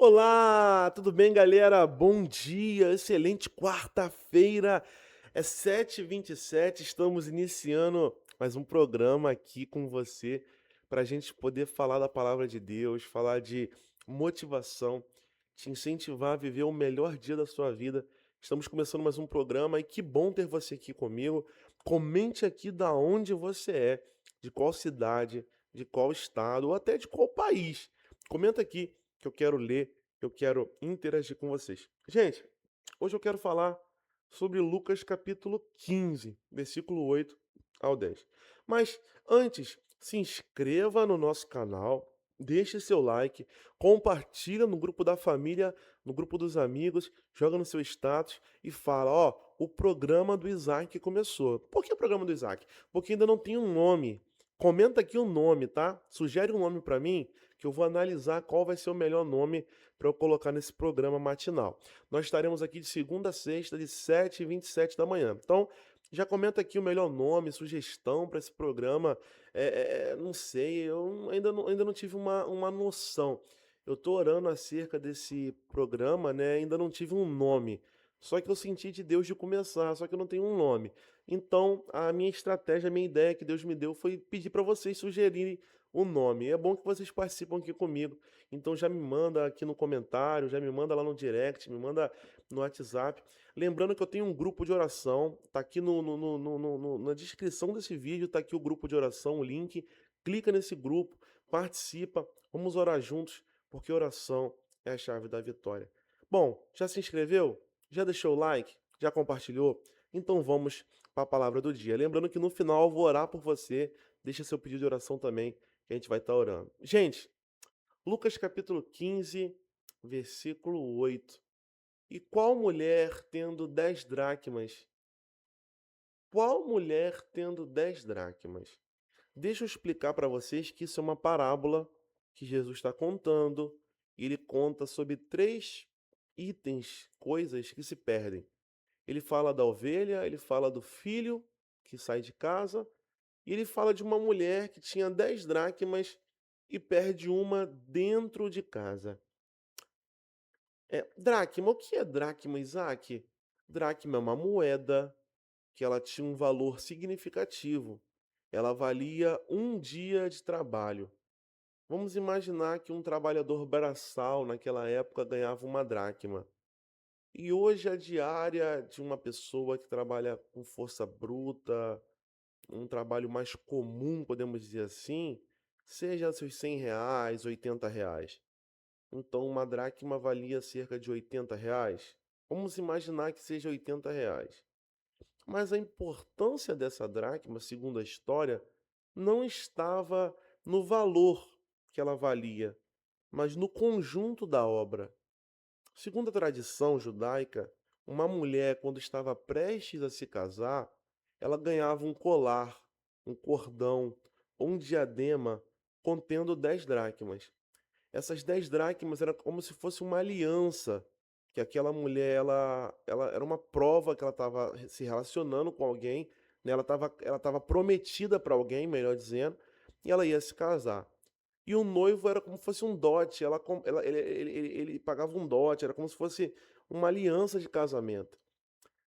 Olá, tudo bem, galera? Bom dia, excelente quarta-feira. É 7h27. Estamos iniciando mais um programa aqui com você para a gente poder falar da palavra de Deus, falar de motivação, te incentivar a viver o melhor dia da sua vida. Estamos começando mais um programa e que bom ter você aqui comigo. Comente aqui da onde você é, de qual cidade, de qual estado ou até de qual país. Comenta aqui que eu quero ler, eu quero interagir com vocês. Gente, hoje eu quero falar sobre Lucas capítulo 15, versículo 8 ao 10. Mas antes, se inscreva no nosso canal, deixe seu like, compartilha no grupo da família, no grupo dos amigos, joga no seu status e fala, ó, o programa do Isaac começou. Por que o programa do Isaac? Porque ainda não tem um nome. Comenta aqui o nome, tá? Sugere um nome para mim que eu vou analisar qual vai ser o melhor nome para eu colocar nesse programa matinal. Nós estaremos aqui de segunda a sexta, de 7h27 da manhã. Então, já comenta aqui o melhor nome, sugestão para esse programa. Não sei, eu ainda não tive uma noção. Eu estou orando acerca desse programa, né? Ainda não tive um nome. Só que eu senti de Deus de começar, só que eu não tenho um nome. Então, a minha estratégia, a minha ideia que Deus me deu foi pedir para vocês sugerirem o nome. É bom que vocês participam aqui comigo. Então já me manda aqui no comentário, já me manda lá no direct, me manda no WhatsApp. Lembrando que eu tenho um grupo de oração, tá aqui na descrição desse vídeo, tá aqui o grupo de oração, o link. Clica nesse grupo, participa, vamos orar juntos, porque oração é a chave da vitória. Bom, já se inscreveu? Já deixou o like? Já compartilhou? Então vamos para a palavra do dia. Lembrando que no final eu vou orar por você. Deixa seu pedido de oração também, que a gente vai estar orando. Gente, Lucas capítulo 15, versículo 8. E qual mulher tendo 10 dracmas? Qual mulher tendo 10 dracmas? Deixa eu explicar para vocês que isso é uma parábola que Jesus está contando. E ele conta sobre três itens, coisas que se perdem. Ele fala da ovelha, ele fala do filho que sai de casa, e ele fala de uma mulher que tinha 10 dracmas e perde uma dentro de casa. Dracma, o que é dracma, Isaac? Dracma é uma moeda que ela tinha um valor significativo. Ela valia um dia de trabalho. Vamos imaginar que um trabalhador braçal naquela época ganhava uma dracma. E hoje a diária de uma pessoa que trabalha com força bruta, um trabalho mais comum, podemos dizer assim, seja seus R$ 100, R$ 80. Então uma dracma valia cerca de R$ 80. Vamos imaginar que seja R$ 80. Mas a importância dessa dracma, segundo a história, não estava no valor que ela valia, mas no conjunto da obra. Segundo a tradição judaica, uma mulher, quando estava prestes a se casar, ela ganhava um colar, um cordão ou um diadema contendo 10 dracmas. Essas 10 dracmas era como se fosse uma aliança, que aquela mulher, ela era uma prova que ela estava se relacionando com alguém, né? Ela estava prometida para alguém, melhor dizendo, e ela ia se casar. E o noivo era como se fosse um dote, ele pagava um dote, era como se fosse uma aliança de casamento.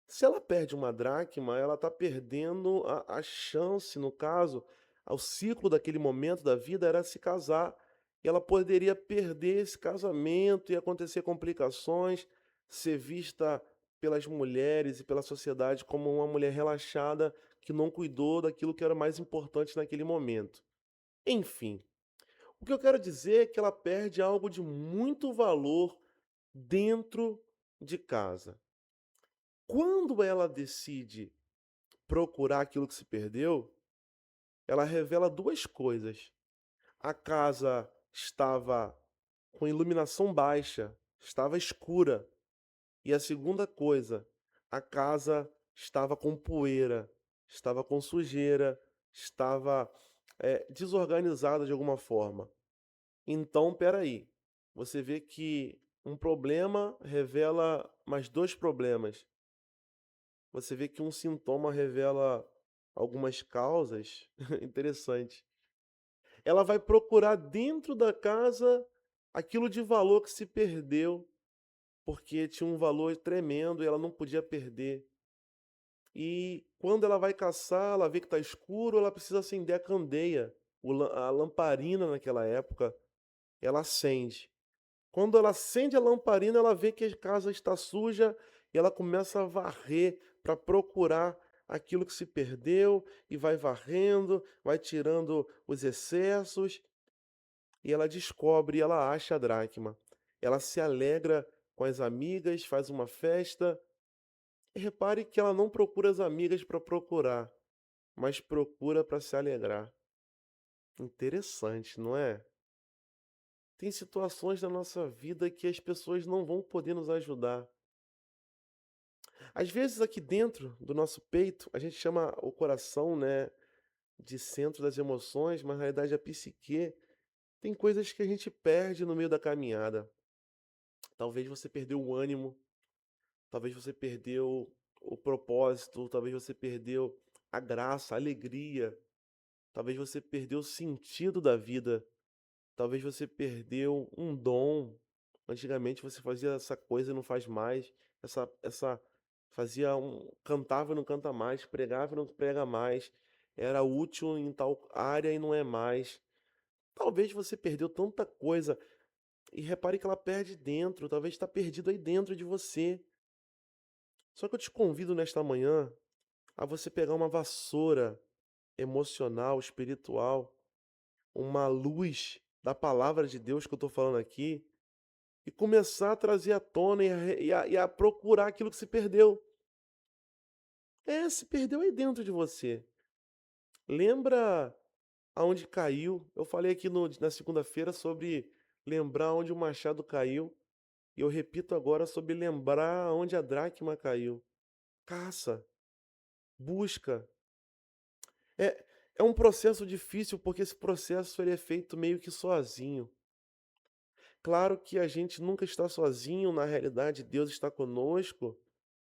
Se ela perde uma dracma, ela está perdendo a chance, no caso, o ciclo daquele momento da vida era se casar, e ela poderia perder esse casamento e acontecer complicações, ser vista pelas mulheres e pela sociedade como uma mulher relaxada que não cuidou daquilo que era mais importante naquele momento. Enfim, o que eu quero dizer é que ela perde algo de muito valor dentro de casa. Quando ela decide procurar aquilo que se perdeu, ela revela duas coisas. A casa estava com iluminação baixa, estava escura. E a segunda coisa, a casa estava com poeira, estava com sujeira, estava desorganizada de alguma forma. Então, peraí, você vê que um problema revela mais dois problemas. Você vê que um sintoma revela algumas causas. Interessante. Ela vai procurar dentro da casa aquilo de valor que se perdeu, porque tinha um valor tremendo e ela não podia perder. E quando ela vai caçar, ela vê que está escuro, ela precisa acender a candeia, a lamparina naquela época, ela acende. Quando ela acende a lamparina, ela vê que a casa está suja e ela começa a varrer para procurar aquilo que se perdeu e vai varrendo, vai tirando os excessos e ela descobre, ela acha a dracma. Ela se alegra com as amigas, faz uma festa. E repare que ela não procura as amigas para procurar, mas procura para se alegrar. Interessante, não é? Tem situações da nossa vida que as pessoas não vão poder nos ajudar. Às vezes, aqui dentro do nosso peito, a gente chama o coração, né, de centro das emoções, mas na realidade a psique tem coisas que a gente perde no meio da caminhada. Talvez você perdeu o ânimo, talvez você perdeu o propósito, talvez você perdeu a graça, a alegria, talvez você perdeu o sentido da vida. Talvez você perdeu um dom. Antigamente você fazia essa coisa e não faz mais. Essa fazia cantava e não canta mais, pregava e não prega mais. Era útil em tal área e não é mais. Talvez você perdeu tanta coisa e repare que ela perde dentro, talvez está perdido aí dentro de você. Só que eu te convido nesta manhã a você pegar uma vassoura emocional, espiritual, uma luz da palavra de Deus que eu estou falando aqui, e começar a trazer à tona e a procurar aquilo que se perdeu. É, se perdeu aí dentro de você. Lembra aonde caiu? Eu falei aqui na segunda-feira sobre lembrar onde o machado caiu. E eu repito agora sobre lembrar onde a dracma caiu. Caça, busca. É, é um processo difícil porque esse processo ele é feito meio que sozinho. Claro que a gente nunca está sozinho, na realidade Deus está conosco.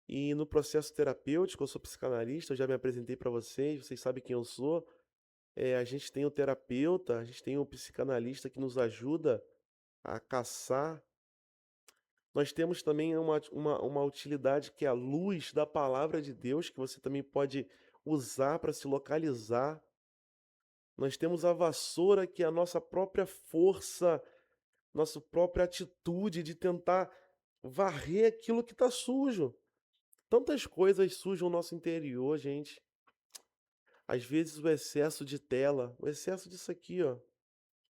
E no processo terapêutico, eu sou psicanalista, eu já me apresentei para vocês sabem quem eu sou. A gente tem o terapeuta, a gente tem o psicanalista que nos ajuda a caçar. Nós temos também uma utilidade que é a luz da palavra de Deus, que você também pode usar para se localizar. Nós temos a vassoura, que é a nossa própria força, nossa própria atitude de tentar varrer aquilo que está sujo. Tantas coisas sujam o nosso interior, gente. Às vezes o excesso de tela, o excesso disso aqui, ó,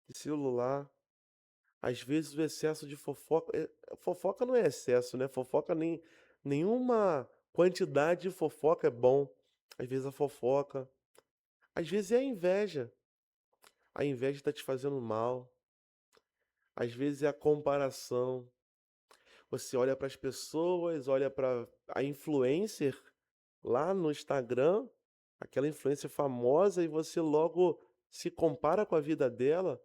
de celular. Às vezes o excesso de fofoca. Fofoca não é excesso, né? Fofoca nenhuma quantidade de fofoca é bom. Às vezes a fofoca. Às vezes é a inveja. A inveja está te fazendo mal. Às vezes é a comparação. Você olha para as pessoas, olha para a influencer lá no Instagram, aquela influencer famosa, e você logo se compara com a vida dela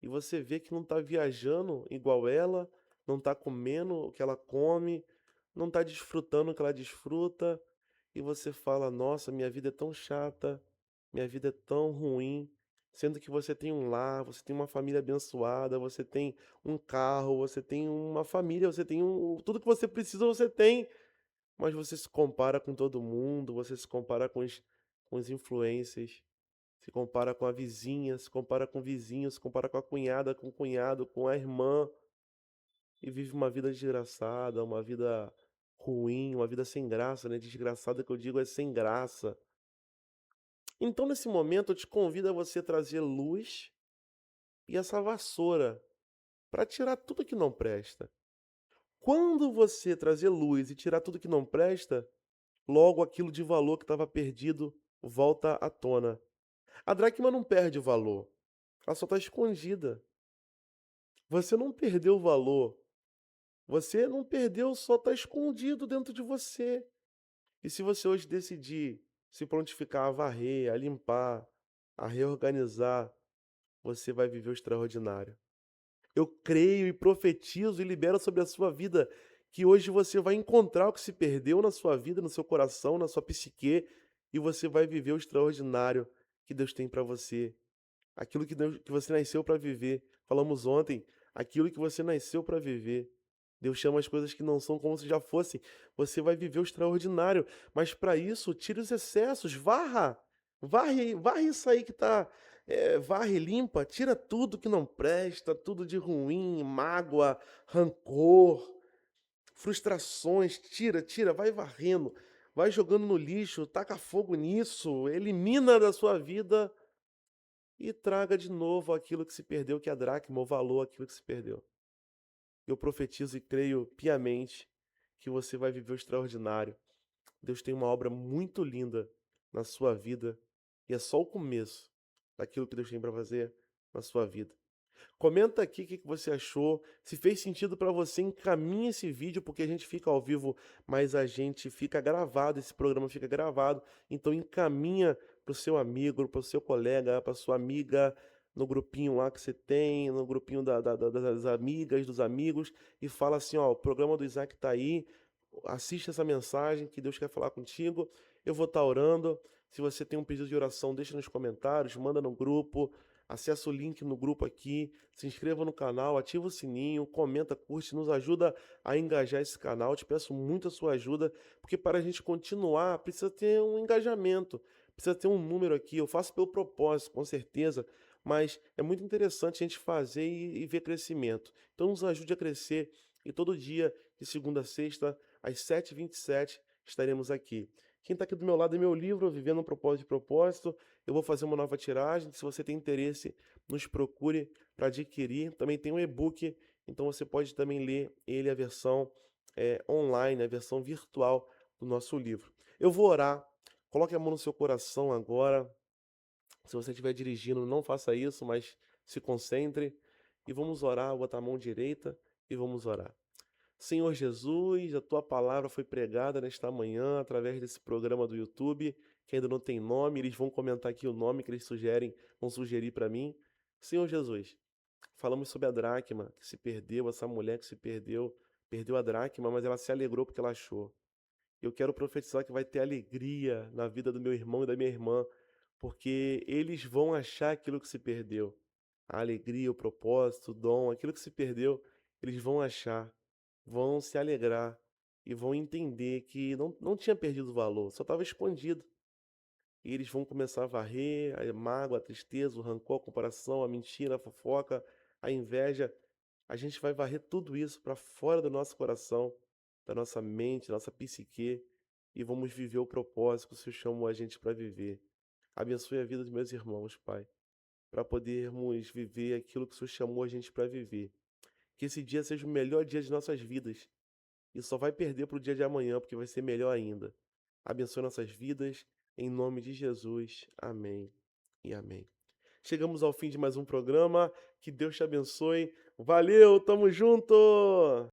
e você vê que não está viajando igual ela, não está comendo o que ela come, não está desfrutando o que ela desfruta, e você fala: Nossa, minha vida é tão chata, minha vida é tão ruim. Sendo que você tem um lar, você tem uma família abençoada, você tem um carro, você tem uma família, você tem tudo que você precisa, você tem, mas você se compara com todo mundo, você se compara com os influencers, se compara com a vizinha, se compara com o vizinho, se compara com a cunhada, com o cunhado, com a irmã, e vive uma vida desgraçada, uma vida ruim, uma vida sem graça, né? Desgraçada que eu digo é sem graça. Então, nesse momento, eu te convido a você trazer luz e essa vassoura para tirar tudo que não presta. Quando você trazer luz e tirar tudo que não presta, logo aquilo de valor que estava perdido volta à tona. A dracma não perde valor, ela só está escondida. Você não perdeu o valor, você não perdeu, só está escondido dentro de você. E se você hoje decidir se prontificar a varrer, a limpar, a reorganizar, você vai viver o extraordinário. Eu creio e profetizo e libero sobre a sua vida que hoje você vai encontrar o que se perdeu na sua vida, no seu coração, na sua psique, e você vai viver o extraordinário que Deus tem para você. Aquilo que você nasceu para viver. Falamos ontem, aquilo que você nasceu para viver. Deus chama as coisas que não são como se já fossem. Você vai viver o extraordinário, mas para isso, tire os excessos, varre isso aí que tá, varre, limpa, tira tudo que não presta, tudo de ruim, mágoa, rancor, frustrações, tira, vai varrendo, vai jogando no lixo, taca fogo nisso, elimina da sua vida e traga de novo aquilo que se perdeu, que é a dracma, o valor, aquilo que se perdeu. Eu profetizo e creio piamente que você vai viver o extraordinário. Deus tem uma obra muito linda na sua vida e é só o começo daquilo que Deus tem para fazer na sua vida. Comenta aqui o que você achou. Se fez sentido para você, encaminhe esse vídeo, porque a gente fica ao vivo, mas a gente fica gravado, esse programa fica gravado. Então encaminha para o seu amigo, para o seu colega, para sua amiga, no grupinho lá que você tem, no grupinho das amigas, dos amigos, e fala assim, ó, o programa do Isaac tá aí, assiste essa mensagem que Deus quer falar contigo, eu vou estar orando. Se você tem um pedido de oração, deixa nos comentários, manda no grupo, acessa o link no grupo aqui, se inscreva no canal, ativa o sininho, comenta, curte, nos ajuda a engajar esse canal. Te peço muito a sua ajuda, porque para a gente continuar precisa ter um engajamento, precisa ter um número aqui. Eu faço pelo propósito, com certeza, mas é muito interessante a gente fazer e ver crescimento. Então nos ajude a crescer e todo dia, de segunda a sexta, às 7h27, estaremos aqui. Quem está aqui do meu lado é meu livro, Vivendo um Propósito de Propósito. Eu vou fazer uma nova tiragem. Se você tem interesse, nos procure para adquirir. Também tem um e-book, então você pode também ler ele, a versão online, a versão virtual do nosso livro. Eu vou orar. Coloque a mão no seu coração agora. Se você estiver dirigindo, não faça isso, mas se concentre. E vamos orar. Botar a mão direita e vamos orar. Senhor Jesus, a tua palavra foi pregada nesta manhã através desse programa do YouTube, que ainda não tem nome, eles vão comentar aqui o nome que eles vão sugerir para mim. Senhor Jesus, falamos sobre a dracma que se perdeu, essa mulher que se perdeu, perdeu a dracma, mas ela se alegrou porque ela achou. Eu quero profetizar que vai ter alegria na vida do meu irmão e da minha irmã, porque eles vão achar aquilo que se perdeu. A alegria, o propósito, o dom, aquilo que se perdeu, eles vão achar, vão se alegrar e vão entender que não tinha perdido o valor, só estava escondido. E eles vão começar a varrer a mágoa, a tristeza, o rancor, a comparação, a mentira, a fofoca, a inveja. A gente vai varrer tudo isso para fora do nosso coração, da nossa mente, da nossa psique, e vamos viver o propósito que o Senhor chamou a gente para viver. Abençoe a vida dos meus irmãos, Pai, para podermos viver aquilo que o Senhor chamou a gente para viver. Que esse dia seja o melhor dia de nossas vidas e só vai perder para o dia de amanhã, porque vai ser melhor ainda. Abençoe nossas vidas, em nome de Jesus. Amém e amém. Chegamos ao fim de mais um programa. Que Deus te abençoe. Valeu, tamo junto!